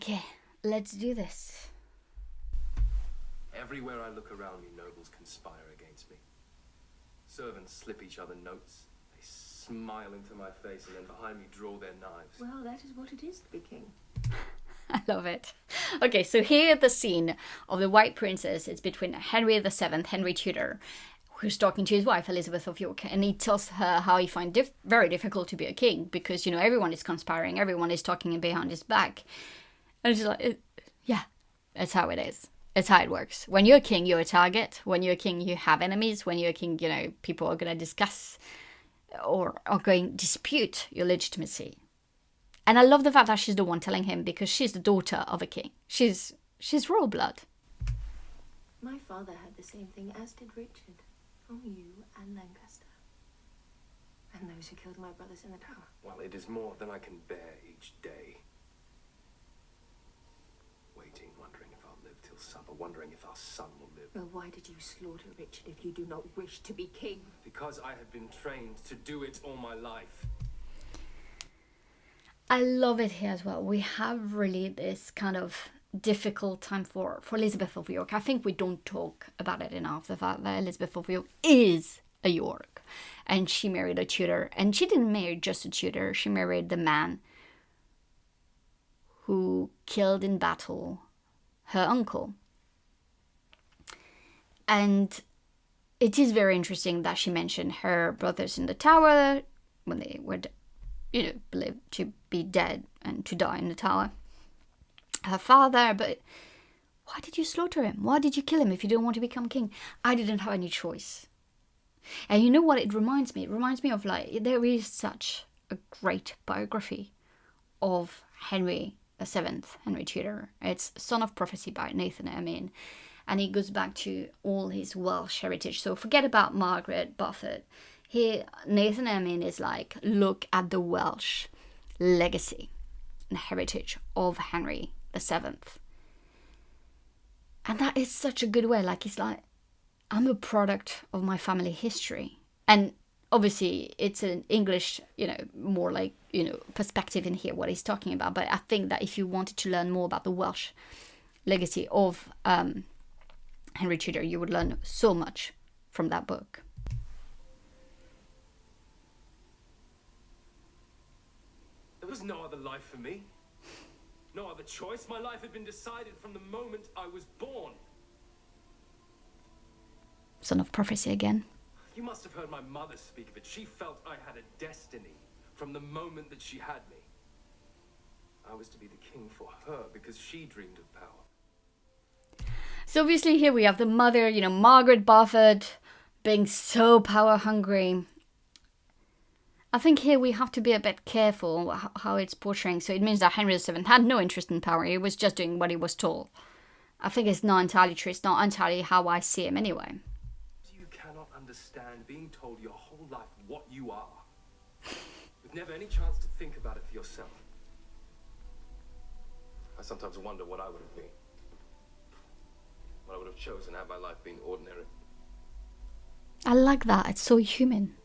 Okay, let's do this. Everywhere I look around me, nobles conspire against me. Servants slip each other notes. They smile into my face and then behind me draw their knives. Well, that is what it is to be king. I love it. Okay, so here the scene of the White Princess. It's between Henry VII, Henry Tudor, who's talking to his wife, Elizabeth of York, and he tells her how he finds very difficult to be a king because, you know, everyone is conspiring, everyone is talking behind his back. And she's like, yeah, that's how it is. It's how it works. When you're a king, you're a target. When you're a king, you have enemies. When you're a king, you know, people are going to discuss or are going to dispute your legitimacy. And I love the fact that she's the one telling him because she's the daughter of a king. She's royal blood. My father had the same thing, as did Richard, from you and Lancaster. And those who killed my brothers in the tower. Well, it is more than I can bear each day. Waiting, wondering if I'll live till supper, wondering if our son will live. Well, why did you slaughter Richard if you do not wish to be king? Because I have been trained to do it all my life. I love it here as well. We have really this kind of difficult time for Elizabeth of York. I think we don't talk about it enough, the fact that Elizabeth of York is a York. And she married a Tudor. And she didn't marry just a Tudor. She married the man who killed in battle her uncle. And it is very interesting that she mentioned her brothers in the tower when they were, you know, believed to be dead and to die in the tower. Her father, but why did you slaughter him? Why did you kill him if you didn't want to become king? I didn't have any choice. And you know what it reminds me? It reminds me of, like, there is such a great biography of Henry VII, Henry Tudor. It's Son of Prophecy by Nathan Emin. And he goes back to all his Welsh heritage. So forget about Margaret Beaufort. Here, Nathan Emin is like, look at the Welsh legacy and heritage of Henry VII. And that is such a good way. Like, it's like, I'm a product of my family history. And obviously, it's an English, you know, more like, you know, perspective in here, what he's talking about. But I think that if you wanted to learn more about the Welsh legacy of Henry Tudor, you would learn so much from that book. There was no other life for me. No other choice. My life had been decided from the moment I was born. Son of Prophecy again. You must have heard my mother speak of it. She felt I had a destiny from the moment that she had me. I was to be the king for her because she dreamed of power. So obviously here we have the mother, you know, Margaret Beaufort, being so power hungry. I think here we have to be a bit careful how it's portraying. So it means that Henry VII had no interest in power. He was just doing what he was told. I think it's not entirely true. It's not entirely how I see him anyway. You cannot understand being told your whole life what you are, with never any chance to think about it for yourself. I sometimes wonder what I would have been. What I would have chosen had my life been ordinary. I like that. It's so human.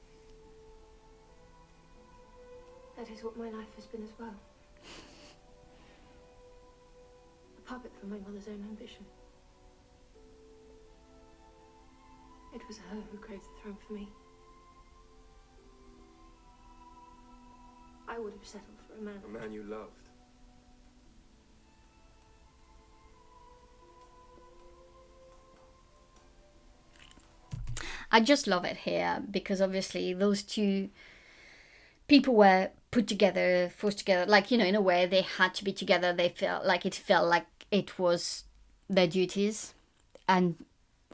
That is what my life has been as well. A puppet for my mother's own ambition. It was her who craved the throne for me. I would have settled for a man. A man you loved. I just love it here because obviously those two people were put together, forced together, like, you know, in a way they had to be together. They felt like it was their duties. And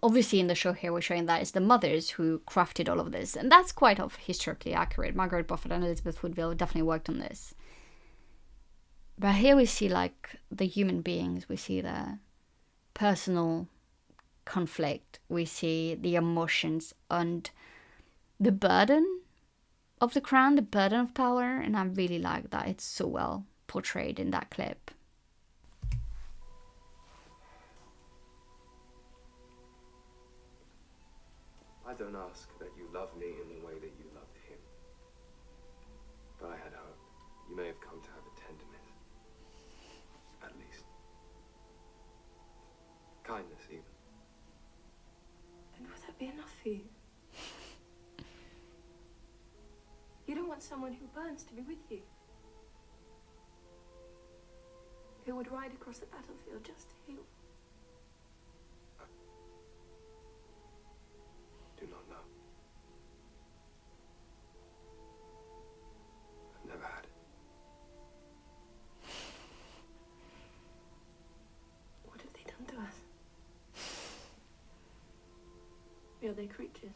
obviously in the show here we're showing that it's the mothers who crafted all of this. And that's quite historically accurate. Margaret Beaufort and Elizabeth Woodville definitely worked on this. But here we see, like, the human beings. We see the personal conflict. We see the emotions and the burden of the crown, the burden of power. And I really like that. It's so well portrayed in that clip. I don't ask that you love me in the way that you loved him. But I had hope. You may have come to have a tenderness. At least. kindness, even. And would that be enough for you? You don't want someone who burns to be with you. Who would ride across the battlefield just to heal. Do not know. I've never had it. What have they done to us? We are their creatures.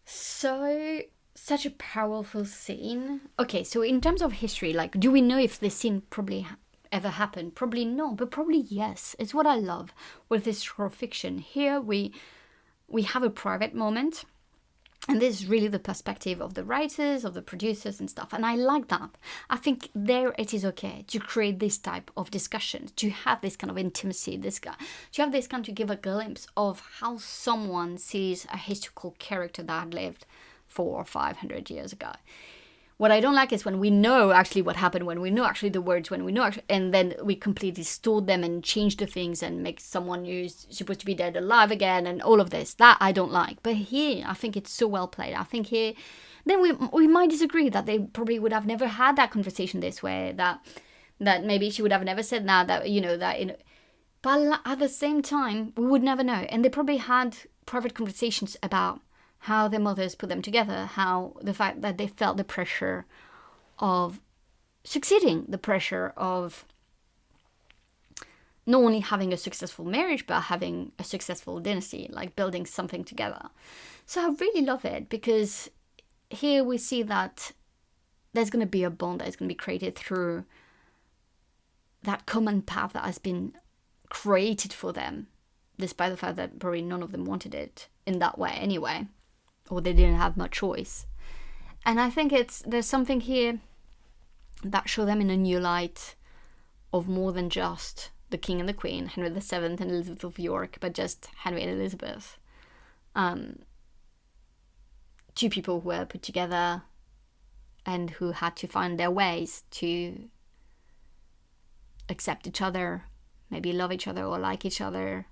So, such a powerful scene. Okay, so in terms of history, like, do we know if this scene probably ever happened? Probably no, but probably yes. It's what I love with historical fiction. Here we have a private moment, and this is really the perspective of the writers, of the producers and stuff. And I like that. I think there it is okay to create this type of discussion, to have this kind of intimacy, to have this kind to give a glimpse of how someone sees a historical character that had lived 400 or 500 years ago. What I don't like is when we know actually what happened, when we know actually the words, when we know actually, and then we completely distort them and change the things and make someone who's supposed to be dead alive again and all of this. That I don't like. But here, I think it's so well played. I think here, then we might disagree that they probably would have never had that conversation this way, that maybe she would have never said that, you know, but at the same time, we would never know. And they probably had private conversations about how their mothers put them together, how the fact that they felt the pressure of succeeding, the pressure of not only having a successful marriage, but having a successful dynasty, like building something together. So I really love it, because here we see that there's going to be a bond that is going to be created through that common path that has been created for them, despite the fact that probably none of them wanted it in that way anyway, or they didn't have much choice. And I think there's something here that show them in a new light of more than just the king and the queen, Henry VII and Elizabeth of York, but just Henry and Elizabeth. Two people who were put together and who had to find their ways to accept each other, maybe love each other or like each other.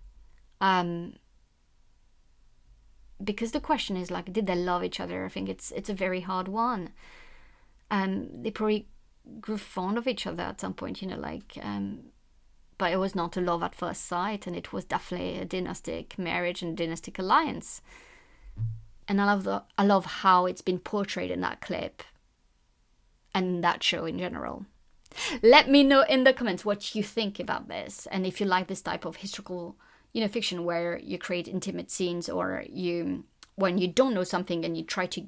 Because the question is, like, did they love each other? I think it's a very hard one. They probably grew fond of each other at some point, you know, like, but it was not a love at first sight, and it was definitely a dynastic marriage and dynastic alliance. And I love how it's been portrayed in that clip and that show in general. Let me know in the comments what you think about this, and if you like this type of historical, you know, fiction where you create intimate scenes, or when you don't know something and you try to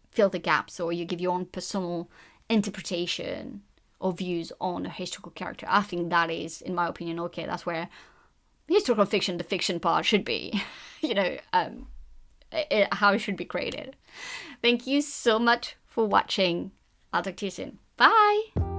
fill the gaps, or you give your own personal interpretation or views on a historical character. I think that is, in my opinion, okay. That's where historical fiction, the fiction part, should be, you know, how it should be created. Thank you so much for watching. I'll talk to you soon. Bye!